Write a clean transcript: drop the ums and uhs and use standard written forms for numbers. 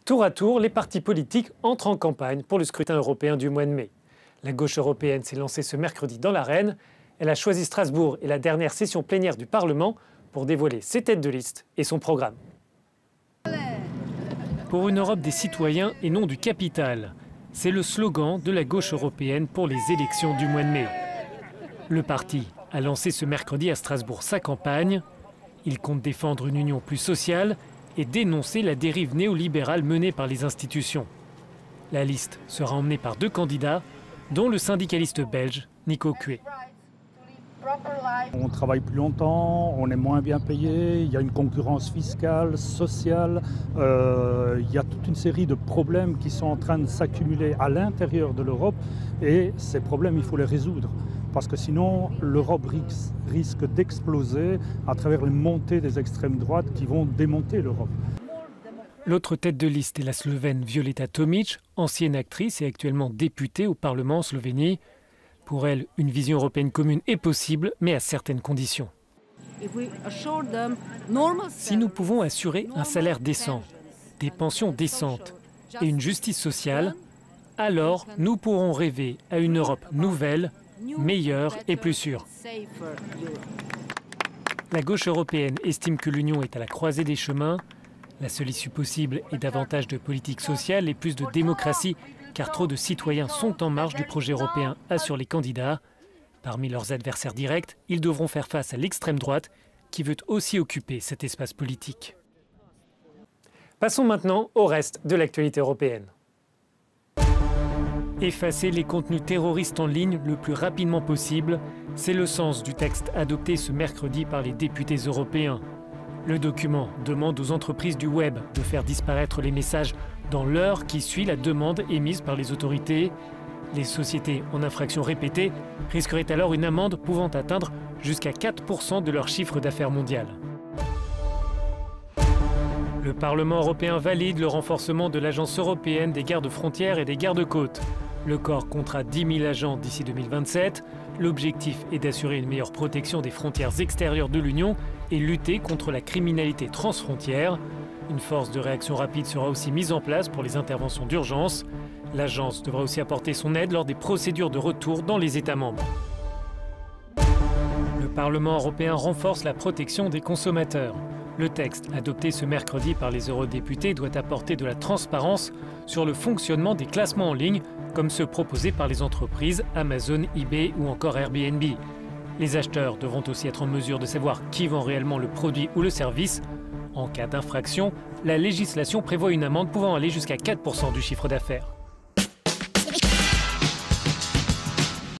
Tour à tour, les partis politiques entrent en campagne pour le scrutin européen du mois de mai. La gauche européenne s'est lancée ce mercredi dans l'arène. Elle a choisi Strasbourg et la dernière session plénière du Parlement pour dévoiler ses têtes de liste et son programme. Pour une Europe des citoyens et non du capital, c'est le slogan de la gauche européenne pour les élections du mois de mai. Le parti a lancé ce mercredi à Strasbourg sa campagne. Il compte défendre une union plus sociale et dénoncer la dérive néolibérale menée par les institutions. La liste sera emmenée par deux candidats, dont le syndicaliste belge Nico Cuet. On travaille plus longtemps, on est moins bien payé, il y a une concurrence fiscale, sociale, il y a toute une série de problèmes qui sont en train de s'accumuler à l'intérieur de l'Europe et ces problèmes, il faut les résoudre. Parce que sinon, l'Europe risque d'exploser à travers les montées des extrêmes droites qui vont démonter l'Europe. L'autre tête de liste est la Slovène Violeta Tomic, ancienne actrice et actuellement députée au Parlement en Slovénie. Pour elle, une vision européenne commune est possible, mais à certaines conditions. Si nous pouvons assurer un salaire décent, des pensions décentes et une justice sociale, alors nous pourrons rêver à une Europe nouvelle, meilleure et plus sûre. La gauche européenne estime que l'Union est à la croisée des chemins. La seule issue possible est davantage de politique sociale et plus de démocratie, car trop de citoyens sont en marge du projet européen, assurent les candidats. Parmi leurs adversaires directs, ils devront faire face à l'extrême droite, qui veut aussi occuper cet espace politique. Passons maintenant au reste de l'actualité européenne. Effacer les contenus terroristes en ligne le plus rapidement possible, c'est le sens du texte adopté ce mercredi par les députés européens. Le document demande aux entreprises du web de faire disparaître les messages dans l'heure qui suit la demande émise par les autorités. Les sociétés en infraction répétée risqueraient alors une amende pouvant atteindre jusqu'à 4% de leur chiffre d'affaires mondial. Le Parlement européen valide le renforcement de l'Agence européenne des gardes-frontières et des gardes-côtes. Le corps comptera 10 000 agents d'ici 2027. L'objectif est d'assurer une meilleure protection des frontières extérieures de l'Union et lutter contre la criminalité transfrontière. Une force de réaction rapide sera aussi mise en place pour les interventions d'urgence. L'agence devra aussi apporter son aide lors des procédures de retour dans les États membres. Le Parlement européen renforce la protection des consommateurs. Le texte adopté ce mercredi par les eurodéputés doit apporter de la transparence sur le fonctionnement des classements en ligne, comme ceux proposés par les entreprises Amazon, eBay ou encore Airbnb. Les acheteurs devront aussi être en mesure de savoir qui vend réellement le produit ou le service. En cas d'infraction, la législation prévoit une amende pouvant aller jusqu'à 4% du chiffre d'affaires.